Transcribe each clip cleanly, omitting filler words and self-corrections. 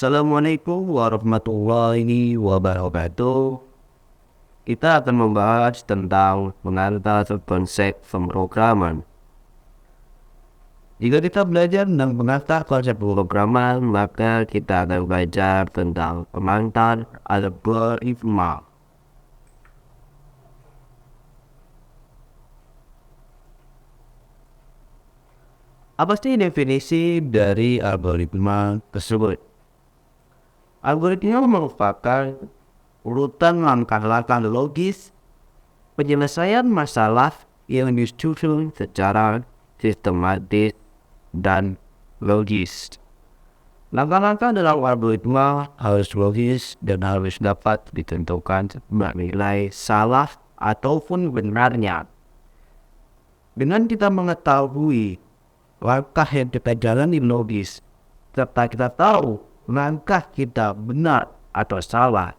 Assalamualaikum warahmatullahi wabarakatuh. Kita akan membahas tentang mengenal konsep pemrograman. Jika kita belajar tentang mengenal konsep pemrograman, maka kita akan belajar tentang pengantar algoritma. Apa sih definisi dari algoritma tersebut? Algoritma merupakan urutan langkah-langkah logis penyelesaian masalah yang disusun secara sistematis dan logis. Langkah-langkah dalam algoritma harus logis dan harus dapat ditentukan bernilai salah ataupun benarnya. Dengan kita mengetahui langkah yang kita jalani logis, serta kita tahu langkah kita benar atau salah,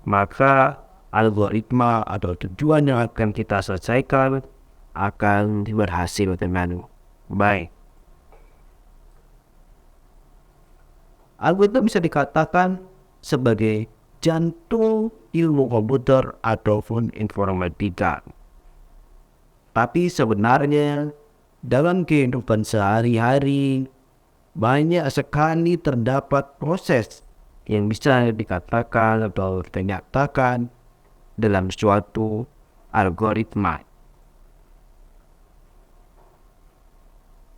maka algoritma atau tujuan yang akan kita selesaikan akan berhasil dengan baik. Algoritma bisa dikatakan sebagai jantung ilmu komputer ataupun informatika. Tapi sebenarnya dalam kehidupan sehari-hari banyak sekali terdapat proses yang bisa dikatakan atau dinyatakan dalam suatu algoritma.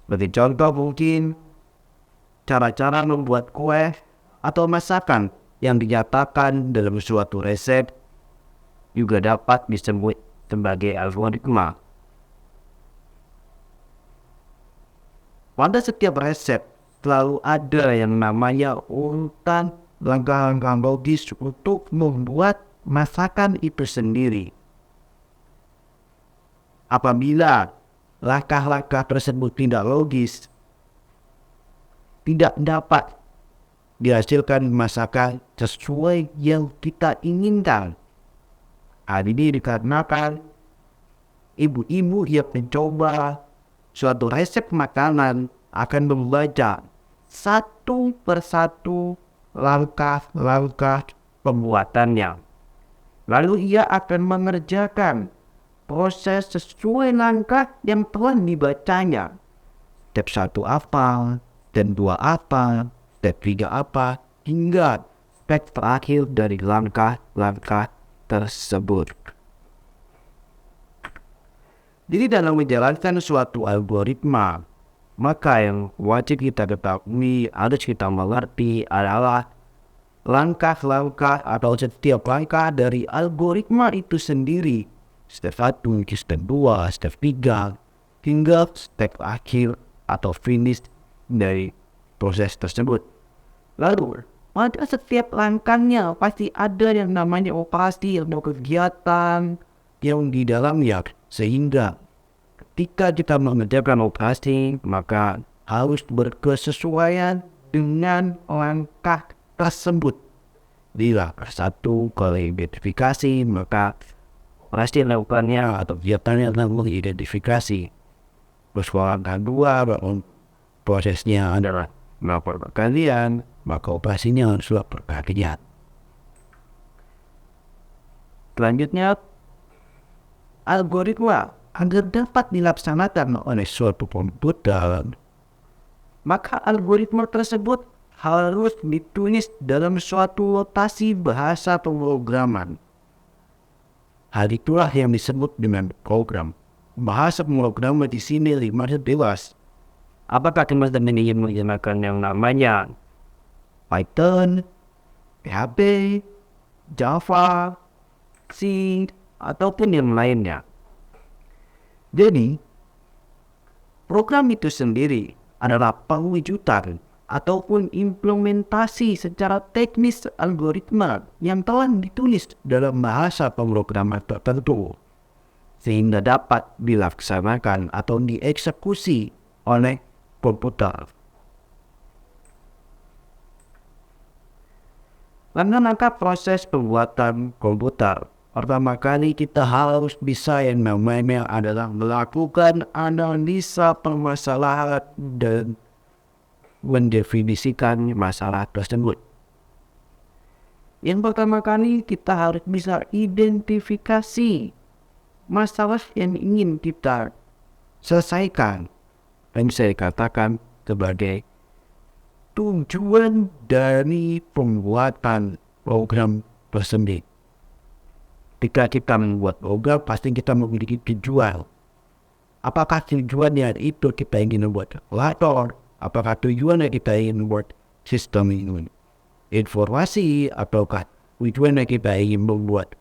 Sebagai contoh mungkin cara-cara membuat kue atau masakan yang dinyatakan dalam suatu resep juga dapat disebut sebagai algoritma. Pada setiap resep selalu ada yang namanya urutan langkah-langkah logis untuk membuat masakan itu sendiri. Apabila langkah-langkah tersebut tidak logis, tidak dapat dihasilkan masakan sesuai yang kita inginkan. Hal ini dikarenakan ibu-ibu yang mencoba suatu resep makanan akan membaca satu persatu langkah-langkah pembuatannya. Lalu ia akan mengerjakan proses sesuai langkah yang telah dibacanya. Step 1 apa, step 2 apa, step 3 apa, hingga step terakhir dari langkah-langkah tersebut. Jadi dalam menjalankan suatu algoritma, maka yang wajib kita ketahui, harus kita mengerti adalah langkah-langkah atau setiap langkah dari algoritma itu sendiri. Step 1, step 2, step 3, hingga step akhir atau finish dari proses tersebut. Lalu, pada setiap langkahnya pasti ada yang namanya operasi atau kegiatan yang di dalamnya. Sehingga ketika kita mengerjakan operasi, maka harus berkesesuaian dengan langkah tersebut. Bila satu kali identifikasi, maka operasi lakukannya atau kegiatannya adalah identifikasi. Terus langkah dua, prosesnya adalah melakukan pergantian, maka operasinya haruslah pergantian. Selanjutnya, algoritma agar dapat dilaksanakan oleh suatu komputer, maka algoritma tersebut harus ditulis dalam suatu notasi bahasa pemrograman. Hal itulah yang disebut dengan program. Bahasa pemrograman di sini lebih jelas. Apakah teman-teman ingin menggunakan yang namanya Python, PHP, Java, C, ataupun yang lainnya? Jadi, program itu sendiri adalah pewujudan ataupun implementasi secara teknis algoritma yang telah ditulis dalam bahasa pemrograman tertentu, sehingga dapat dilaksanakan atau dieksekusi oleh komputer. Langkah-langkah proses pembuatan komputer. Pertama kali kita harus bisa yang namanya adalah melakukan analisa permasalahan dan mendefinisikan masalah tersebut. Yang pertama kali kita harus bisa identifikasi masalah yang ingin kita selesaikan, dan bisa dikatakan sebagai tujuan dari pembuatan program tersebut. Ketika kita membuat program, pasti kita memiliki tujuan. Apakah tujuannya itu kita ingin membuat kalkulator? Apakah tujuannya kita ingin membuat sistem informasi? Ataukah tujuannya kita ingin membuat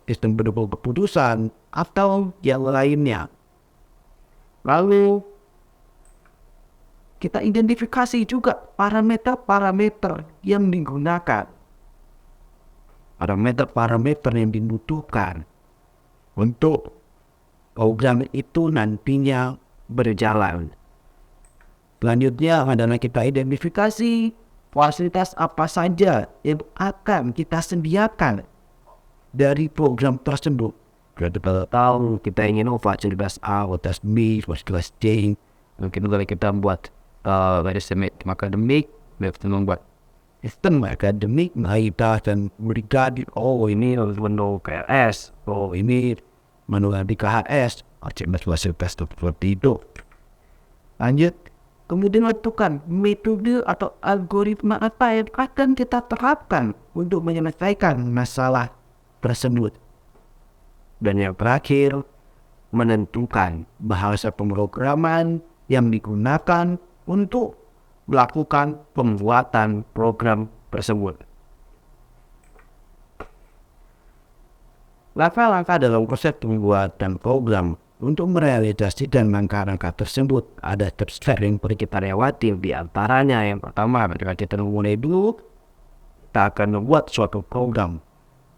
sistem pendukung keputusan? Atau yang lainnya? Lalu kita identifikasi juga parameter-parameter yang digunakan. Parameter-parameter yang dibutuhkan untuk program itu nantinya berjalan. Selanjutnya adalah kita identifikasi fasilitas apa saja yang akan kita sediakan dari program tersebut. Kita tahu kita ingin fasilitas A, fasilitas B, fasilitas C. Mungkin kalau kita buat sistem akademik, kita membuat sistem akademik, kita akan berikan, ini menu KLS, ini menu KHS, fasilitas seperti itu. Lanjut, kemudian tentukan metode atau algoritma apa yang akan kita terapkan untuk menyelesaikan masalah tersebut. Dan yang terakhir, menentukan bahasa pemrograman yang digunakan untuk melakukan pembuatan program tersebut. Langkah-langkah dalam proses pembuatan program untuk merealisasikan langkah-langkah tersebut ada step yang perlu kita lewati. Di antaranya yang pertama, ketika kita mulai dulu, kita akan membuat suatu program.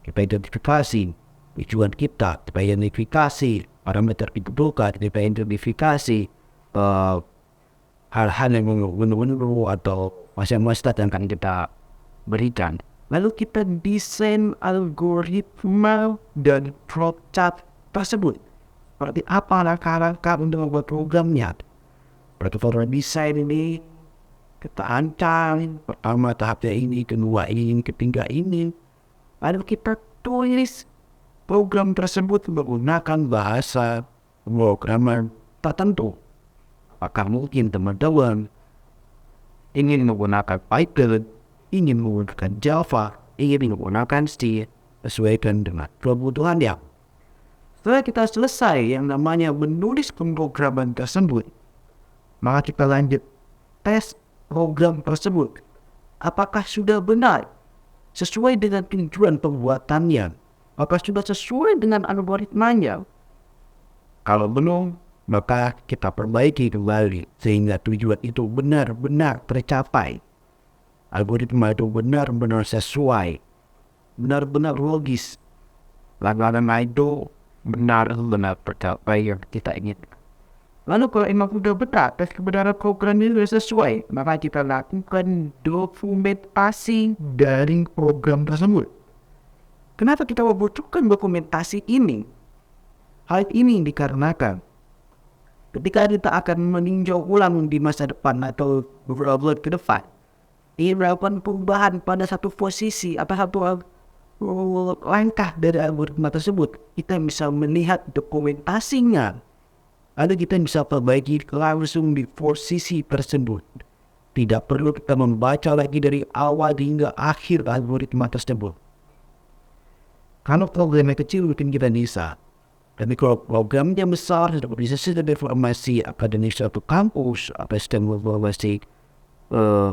Kita identifikasi tujuan kita identifikasi parameter dibutuhkan, kita identifikasi hal-hal yang menurut atau masalah yang akan kita berikan. Lalu kita desain algoritma dan flowchart tersebut. Seperti apa langkah-langkah untuk membuat programnya. Protokol desain ini kita ancang, pertama tahapnya ini, kedua ini, ketiga ini. Lalu kita tulis program tersebut menggunakan bahasa pemrograman tertentu. Apakah mungkin teman-teman ingin menggunakan Python, ingin menggunakan Java, ingin menggunakan C, sesuaikan dengan kebutuhannya. Setelah kita selesai yang namanya menulis pemrograman tersebut, maka kita lanjut tes program tersebut. Apakah sudah benar sesuai dengan tujuan pembuatannya? Apakah sudah sesuai dengan algoritmanya? Kalau belum, maka kita perbaiki kembali sehingga tujuan itu benar-benar tercapai. Algoritma itu benar-benar sesuai, benar-benar logis. Langkah-langkah itu benar-benar tercapai yang kita inginkan. Lalu kalau emang sudah benar, tes kebenaran program itu sesuai, maka kita lakukan dokumentasi dari program tersebut. Kenapa kita membutuhkan dokumentasi ini? Hal ini dikarenakan ketika kita akan meninjau ulang di masa depan atau beberapa bulan ke depan, ingin melakukan perubahan pada satu posisi atau satu langkah dari algoritma tersebut, kita bisa melihat dokumentasinya. Lalu kita bisa perbaiki langsung di posisi tersebut. Tidak perlu kita membaca lagi dari awal hingga akhir algoritma tersebut. Kalau programnya kecil mungkin kita bisa. Tapi kalau programnya besar, seperti sistem informasi akademik suatu kampus, atau sistem informasi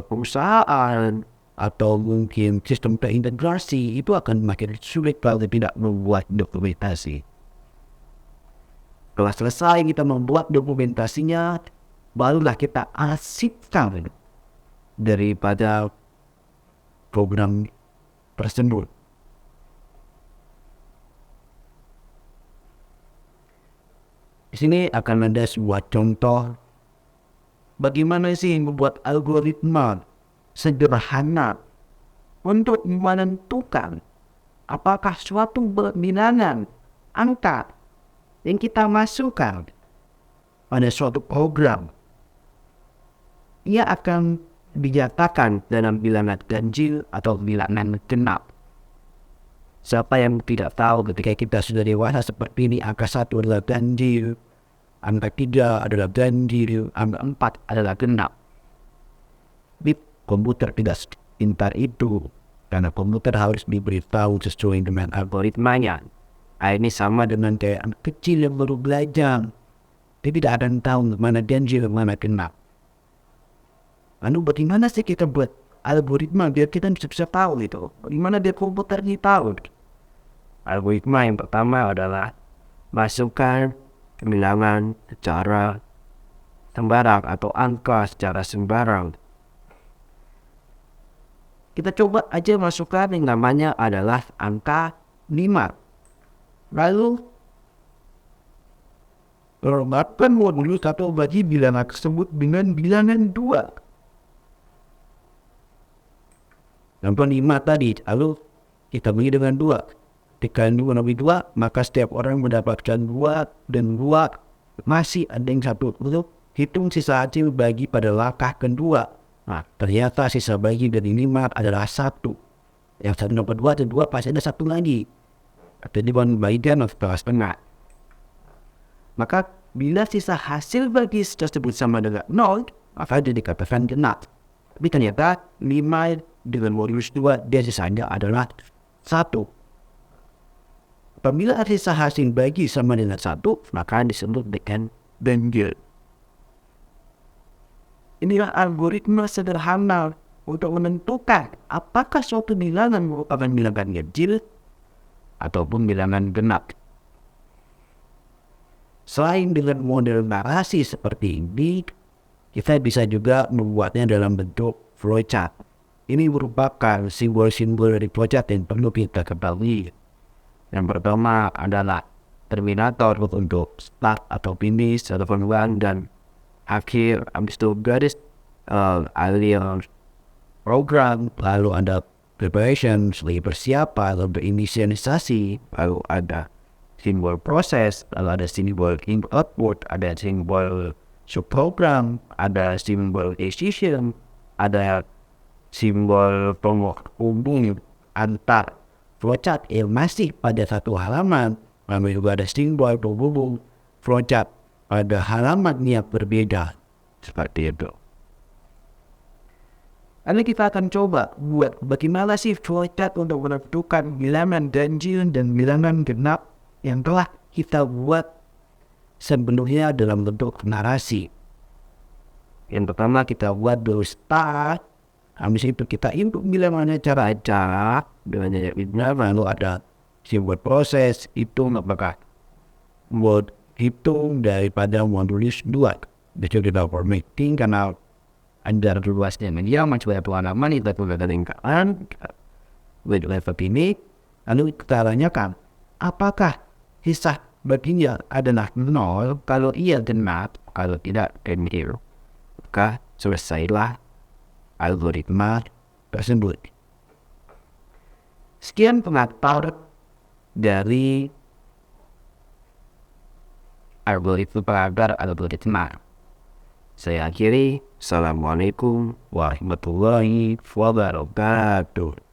perusahaan, atau mungkin sistem terintegrasi, itu akan makin sulit kalau tidak membuat dokumentasi. Setelah selesai kita membuat dokumentasinya, barulah kita arsipkan daripada program tersebut. Di sini akan ada sebuah contoh bagaimana sih membuat algoritma sederhana untuk menentukan apakah suatu bilangan angka yang kita masukkan pada suatu program ia akan dinyatakan dalam bilangan ganjil atau bilangan genap. Siapa yang tidak tahu ketika kita sudah dewasa seperti ini, angka 1 adalah ganjil, angka 3 adalah ganjil, angka 4 adalah genap. Tapi komputer tidak pintar itu, karena komputer harus diberitahu sesuai dengan algoritmanya. Ini sama dengan kayak anak kecil yang baru belajar. Dia tidak akan tahu mana ganjil, mana genap. Lalu bagaimana sih kita buat algoritma biar kita bisa tahu itu? Bagaimana dia komputer ini tahu? Algoritma yang pertama adalah masukkan bilangan secara sembarang atau angka secara sembarang. Kita coba aja masukkan yang namanya adalah angka 5. Lalu rumuskan modulus atau bagi bilangan tersebut dengan bilangan 2. Contoh 5 tadi, lalu kita bagi dengan 2. Dikali 2 lebih 2, maka setiap orang mendapatkan 2 dan 2 masih ada yang 1. Lalu hitung sisa hasil bagi pada langkah kedua. Nah, ternyata sisa bagi dari 5 adalah 1. Yang 1 dapat 2 dan 2 pasti ada 1 lagi. Jadi bagian setengah. Maka bila sisa hasil bagi tersebut sama dengan 0, maka dia dikatakan genap. Tapi ternyata 5 dengan modulus 2 dia sisanya adalah 1. Apabila sisa hasil bagi sama dengan 1, maka disebut dengan ganjil. Inilah algoritma sederhana untuk menentukan apakah suatu bilangan merupakan bilangan ganjil ataupun bilangan genap. Selain dengan model narasi seperti ini, kita bisa juga membuatnya dalam bentuk flowchart. Ini merupakan simbol-simbol dari flowchart yang perlu kita ketahui. Yang pertama adalah terminator untuk start atau finish atau pengulangan dan akhir. Habis itu garis alir program, lalu ada preparation, persiapan, lalu inisialisasi, lalu ada simbol proses, lalu ada simbol output, ada simbol subprogram, ada simbol decision, ada simbol penghubung antar flowchart yang masih pada satu halaman, lalu juga ada simbol penghubung flowchart pada halaman yang berbeda, seperti itu. Lalu kita akan coba buat bagaimana sih flowchart untuk menentukan bilangan ganjil dan bilangan genap yang telah kita buat sebelumnya dalam bentuk narasi. Yang pertama kita buat dulu start, habis itu kita input bilangannya cara dengan bilangan, lalu ada simbol proses, hitung apakah buat hitung daripada modulus 2. Jadi kita formatting karena ada luasnya media macam halaman itu ada lingkaran level ini, lalu kita tanyakan apakah sisa baginya adalah 0 kalau iya genap, kalau tidak ganjil. Maka selesailah algoritma tersebut. Sekian pengantar dari algoritma. Saya akhiri. Assalamualaikum warahmatullahi wabarakatuh.